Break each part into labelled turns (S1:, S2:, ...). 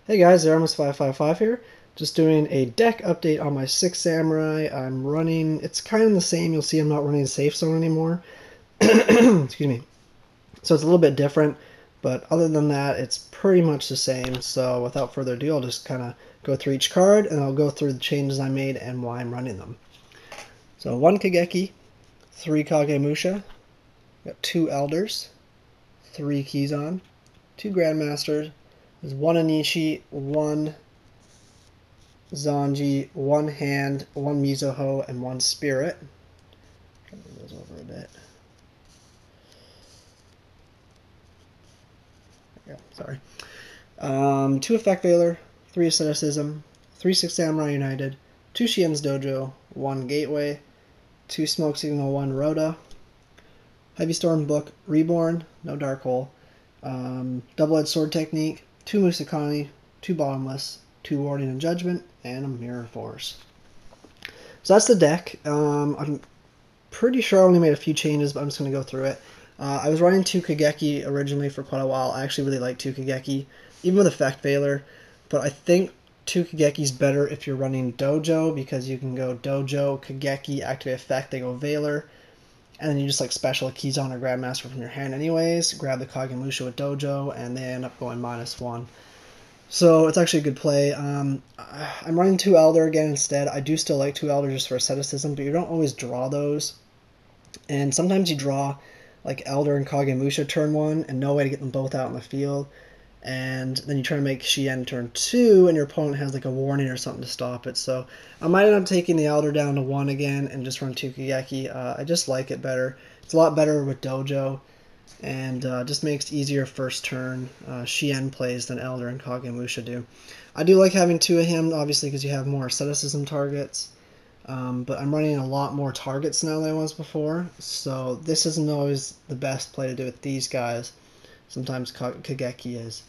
S1: Hey guys, Aramus555 here. Just doing a deck update on my 6 Samurai. I'm running, it's kind of the same. You'll see I'm not running Safe Zone anymore. Excuse me. So it's a little bit different, but other than that, it's pretty much the same. So without further ado, I'll just kind of go through each card and I'll go through the changes I made and why I'm running them. So 1 Kageki, 3 Kagemusha, got 2 Elders, 3 Kizan, 2 Grandmasters, there's 1 Enishi, 1 Zanji, 1 Hand, 1 Mizuho, and 1 Spirit. Try to move those over a bit. Yeah, sorry. 2 Effect Veiler, 3 Asceticism, 3 Six Samurai United, 2 Shien's Dojo, 1 Gateway, 2 Smoke Signal, 1 Rhoda, Heavy Storm Book, Reborn, no Dark Hole, Double-Edged Sword Technique, 2 Musakani, 2 Bottomless, 2 Warning and Judgment, and a Mirror Force. So that's the deck. I'm pretty sure I only made a few changes, but I'm just going to go through it. I was running 2 Kageki originally for quite a while. I actually really like 2 Kageki, even with Effect Veiler, but I think 2 Kageki is better if you're running Dojo, because you can go Dojo, Kageki, activate Effect, they go Veiler, and then you just like special a Kizan or Grandmaster from your hand anyways, grab the Kagemusha with Dojo, and they end up going -1. So it's actually a good play. I'm running 2 Elder again instead. I do still like 2 Elder just for Asceticism, but you don't always draw those. And sometimes you draw like Elder and Kagemusha turn 1 and no way to get them both out in the field. And then you try to make Shien turn 2 and your opponent has like a warning or something to stop it. So I might end up taking the Elder down to 1 again and just run 2 Kageki. I just like it better. It's a lot better with Dojo, and just makes it easier first turn Shien plays than Elder and Kagemusha do. I do like having 2 of him, obviously, because you have more Asceticism targets, but I'm running a lot more targets now than I was before, so this isn't always the best play to do with these guys. Sometimes Kageki is.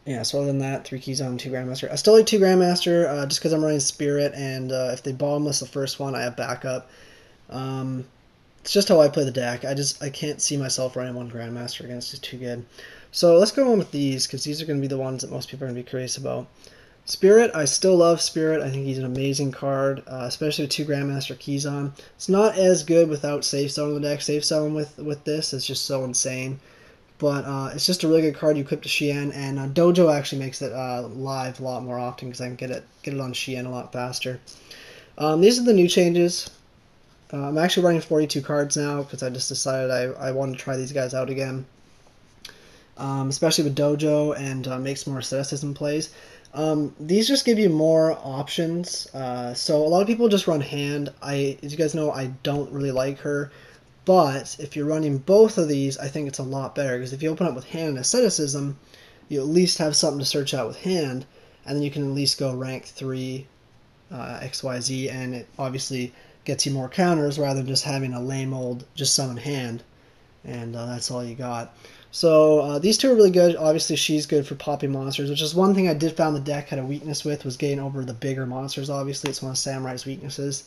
S1: Yeah, so other than that, 3 Kizan, 2 Grandmaster. I still like 2 Grandmaster, just because I'm running Spirit, and if they Bottomless the first one, I have backup. It's just how I play the deck. I can't see myself running 1 Grandmaster again. It's just too good. So let's go on with these, because these are going to be the ones that most people are going to be curious about. Spirit, I still love Spirit. I think he's an amazing card, especially with 2 Grandmaster Kizan. It's not as good without Safe Zone in the deck. Safe Zone with this is just so insane. But it's just a really good card you equip to Shien, and Dojo actually makes it live a lot more often because I can get it on Shien a lot faster. These are the new changes. I'm actually running 42 cards now because I just decided I wanted to try these guys out again, especially with Dojo, and makes more Asceticism plays. These just give you more options. So a lot of people just run Hand. As you guys know, I don't really like her. But if you're running both of these, I think it's a lot better, because if you open up with Hand and Asceticism, you at least have something to search out with Hand, and then you can at least go rank 3 XYZ, and it obviously gets you more counters rather than just having a lame old just summon Hand, and that's all you got. So these 2 are really good. Obviously she's good for popping monsters, which is one thing I did found the deck had a weakness with, was getting over the bigger monsters. Obviously it's one of Samurai's weaknesses.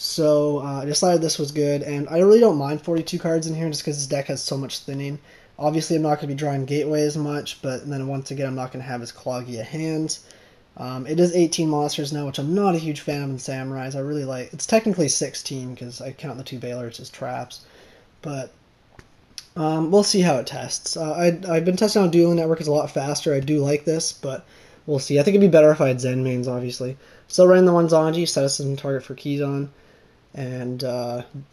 S1: So I decided this was good, and I really don't mind 42 cards in here just because this deck has so much thinning. Obviously I'm not going to be drawing Gateway as much, but then once again I'm not going to have as cloggy a hands. It is 18 monsters now, which I'm not a huge fan of in Samurais. I really like... It's technically 16 because I count the 2 Veilers as traps. But we'll see how it tests. I've been testing on Dueling Network. It's a lot faster. I do like this, but we'll see. I think it'd be better if I had Zen mains, obviously. Still running the 1 Zanji, Asceticism target for Kizan, and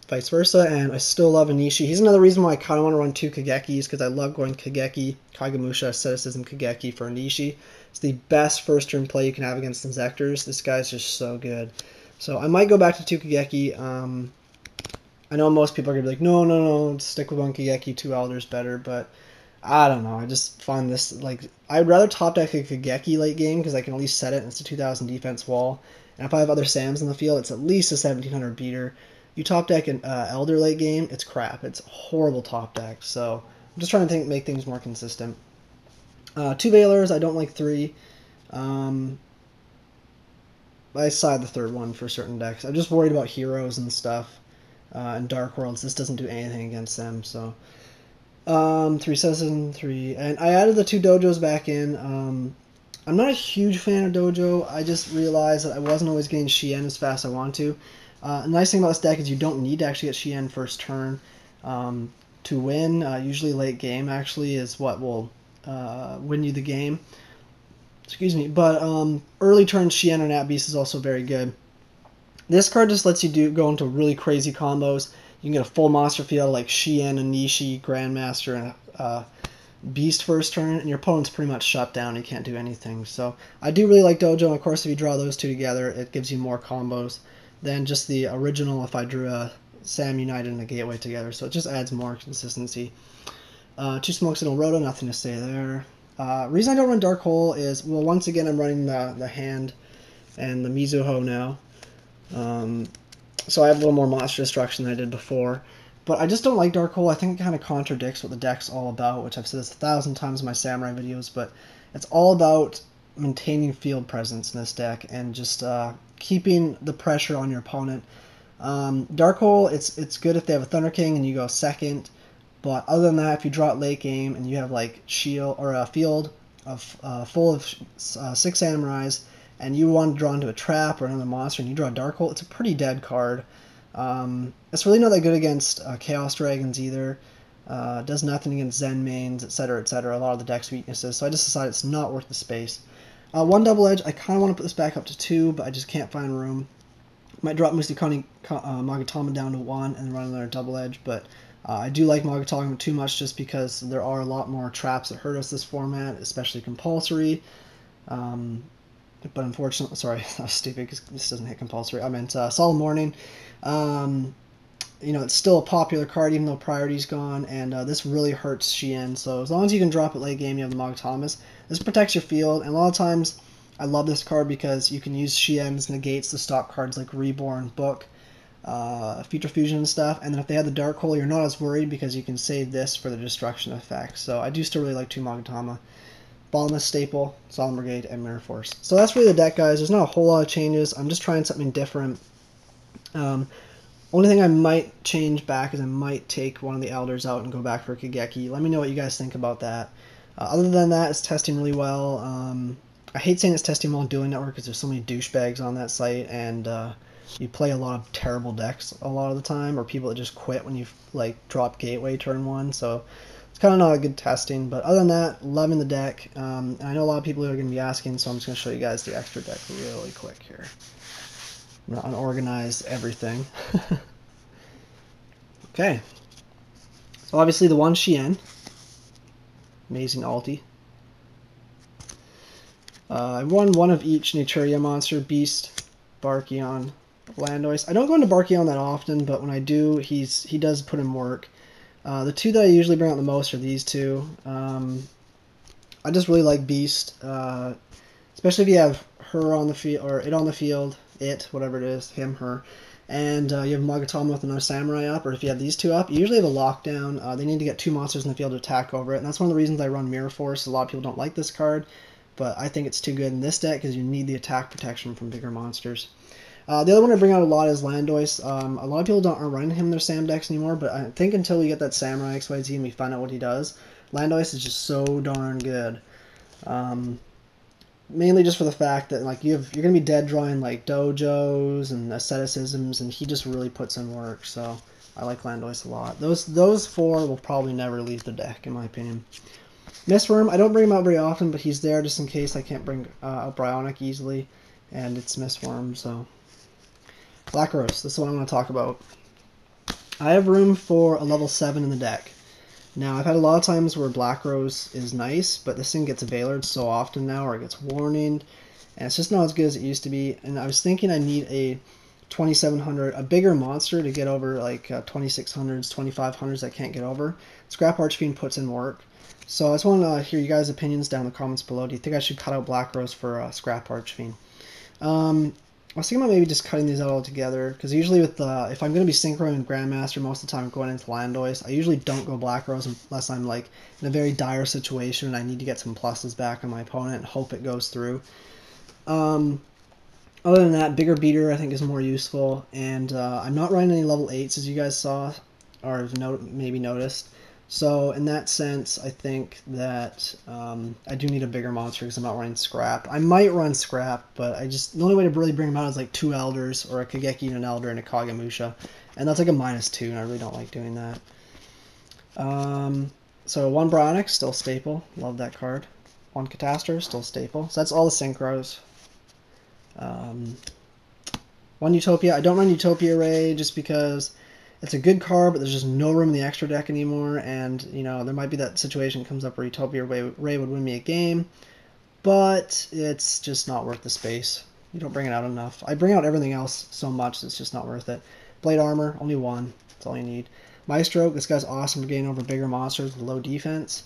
S1: vice versa. And I still love Enishi. He's another reason why I kind of want to run 2 Kagekis, because I love going Kageki, Kagemusha, Asceticism, Kageki for Enishi. It's the best first turn play you can have against Inzectors. This guy's just so good. So I might go back to 2 Kageki. I know most people are going to be like, no, stick with 1 Kageki, 2 Elders better, but I don't know. I just find this, like, I'd rather top deck a Kageki late game, because I can at least set it, and it's a 2000 defense wall. And if I have other Sams in the field, it's at least a 1700 beater. You top deck an Elder late game, it's crap. It's horrible top deck. So I'm just trying to make things more consistent. 2 Veilers, I don't like 3. I side the 3rd one for certain decks. I'm just worried about heroes and stuff. And Dark Worlds, this doesn't do anything against them, so 3 Asceticism, 3, and I added the 2 dojos back in. I'm not a huge fan of dojo. I just realized that I wasn't always getting Shien as fast as I want to. The nice thing about this deck is you don't need to actually get Shien first turn to win. Usually late game actually is what will win you the game. Excuse me, but early turn Shien or Nat Beast is also very good. This card just lets you go into really crazy combos. You can get a full monster field like Shien, Enishi, Grandmaster, and Beast first turn, and your opponent's pretty much shut down. You can't do anything. So I do really like Dojo, and of course if you draw those two together, it gives you more combos than just the original if I drew a Sam United and a Gateway together. So it just adds more consistency. 2 Smokes and a Roto, nothing to say there. Reason I don't run Dark Hole is, well, once again I'm running the Hand and the Mizuho now. So I have a little more monster destruction than I did before. But I just don't like Dark Hole. I think it kind of contradicts what the deck's all about, which I've said this 1,000 times in my Samurai videos, but it's all about maintaining field presence in this deck and just keeping the pressure on your opponent. Dark Hole, it's good if they have a Thunder King and you go second, but other than that, if you draw it late game and you have like shield or a field of full of 6 Samurais, and you want to draw into a trap or another monster and you draw a Dark Hole, it's a pretty dead card. It's really not that good against Chaos Dragons either. Does nothing against Zen mains, etc., etc. A lot of the deck's weaknesses, so I just decided it's not worth the space. 1 Double Edge, I kind of want to put this back up to 2, but I just can't find room. Might drop Musakani Magatama down to 1 and run another Double Edge, but I do like Magatama too much just because there are a lot more traps that hurt us this format, especially compulsory. But unfortunately, sorry, that was stupid because this doesn't hit compulsory. I meant Solemn Warning. It's still a popular card even though priority's gone, and this really hurts Shien. So as long as you can drop it late game, you have the Magatamas. This protects your field, and a lot of times I love this card because you can use Shien's negates to stop cards like Reborn, Book, Future Fusion and stuff, and then if they have the Dark Hole, you're not as worried because you can save this for the destruction effect. So I do still really like 2 Magatama. Bottomless, Staple, Solemn Brigade, and Mirror Force. So that's really the deck, guys. There's not a whole lot of changes. I'm just trying something different. Only thing I might change back is I might take one of the Elders out and go back for Kageki. Let me know what you guys think about that. Other than that, it's testing really well. I hate saying it's testing well on Dueling Network because there's so many douchebags on that site, and you play a lot of terrible decks a lot of the time, or people that just quit when you drop Gateway turn 1. So it's kind of not a good testing, but other than that, loving the deck. And I know a lot of people are going to be asking, so I'm just going to show you guys the extra deck really quick here. I'm going to unorganize everything. Okay. So obviously the 1 Shien. Amazing ulti. I won one of each Naturia monster, Beast, Barkion, Landois. I don't go into Barkion that often, but when I do, he does put in work. The 2 that I usually bring out the most are these 2. I just really like Beast, especially if you have her on the field, or it on the field, whatever it is, him, her, and you have Magatama with another Samurai up, or if you have these 2 up, you usually have a lockdown. They need to get 2 monsters in the field to attack over it, and that's one of the reasons I run Mirror Force. A lot of people don't like this card, but I think it's too good in this deck because you need the attack protection from bigger monsters. The other one I bring out a lot is Landois. A lot of people aren't running him in their Sam decks anymore, but I think until we get that Samurai XYZ and we find out what he does, Landois is just so darn good. Mainly just for the fact that you're going to be dead drawing Dojos and Asceticisms, and he just really puts in work, so I like Landois a lot. Those 4 will probably never leave the deck, in my opinion. Mistworm, I don't bring him out very often, but he's there just in case I can't bring out Bryonic easily, and it's Mistworm, so... Black Rose, this is what I want to talk about. I have room for a level 7 in the deck. Now, I've had a lot of times where Black Rose is nice, but this thing gets Veilered so often now, or it gets Warning, and it's just not as good as it used to be. And I was thinking I need a 2700, a bigger monster to get over 2600s, 2500s I can't get over. Scrap Archfiend puts in work. So I just want to hear you guys' opinions down in the comments below. Do you think I should cut out Black Rose for Scrap Archfiend? I was thinking about maybe just cutting these out all together, because usually with if I'm going to be synchroing with Grandmaster most of the time going into Landois, I usually don't go Black Rose unless I'm in a very dire situation and I need to get some pluses back on my opponent and hope it goes through. Other than that, Bigger Beater I think is more useful, and I'm not running any level 8s as you guys saw, or have maybe noticed. So in that sense, I think that I do need a bigger monster because I'm not running Scrap. I might run Scrap, but the only way to really bring him out is like 2 Elders or a Kageki and an Elder and a Kagemusha. And that's like a -2, and I really don't like doing that. So 1 Bronix, still staple. Love that card. 1 Catastor, still staple. So that's all the Synchros. 1 Utopia. I don't run Utopia Ray just because it's a good card, but there's just no room in the extra deck anymore. And, you know, there might be that situation that comes up where Utopia Ray would win me a game, but it's just not worth the space. You don't bring it out enough. I bring out everything else so much, it's just not worth it. Blade Armor, only 1. That's all you need. Maestro, this guy's awesome for getting over bigger monsters with low defense.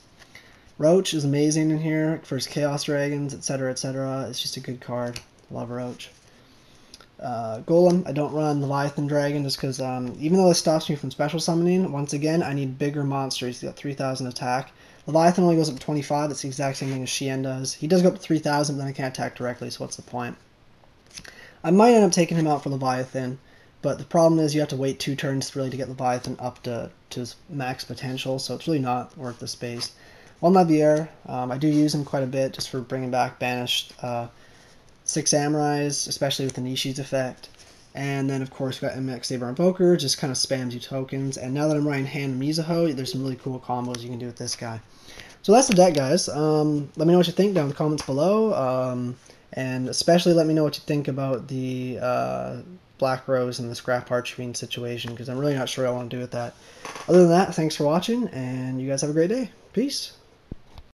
S1: Roach is amazing in here for his Chaos Dragons, etc., etc. It's just a good card. Love Roach. Golem, I don't run Leviathan Dragon just because even though this stops me from special summoning, once again, I need bigger monsters. He's got 3,000 attack. Leviathan only goes up to 25. That's the exact same thing as Shien does. He does go up to 3,000, but then I can't attack directly, so what's the point? I might end up taking him out for Leviathan, but the problem is you have to wait 2 turns really to get Leviathan up to his max potential, so it's really not worth the space. One Lavier, I do use him quite a bit just for bringing back banished 6 Samurais, especially with the Enishi's effect. And then, of course, we've got MX Saber Invoker, just kind of spams you tokens. And now that I'm running Hand Mizuho, there's some really cool combos you can do with this guy. So that's the deck, guys. Let me know what you think down in the comments below. And especially let me know what you think about the Black Rose and the Scrap Archfiend situation, because I'm really not sure what I want to do with that. Other than that, thanks for watching, and you guys have a great day. Peace.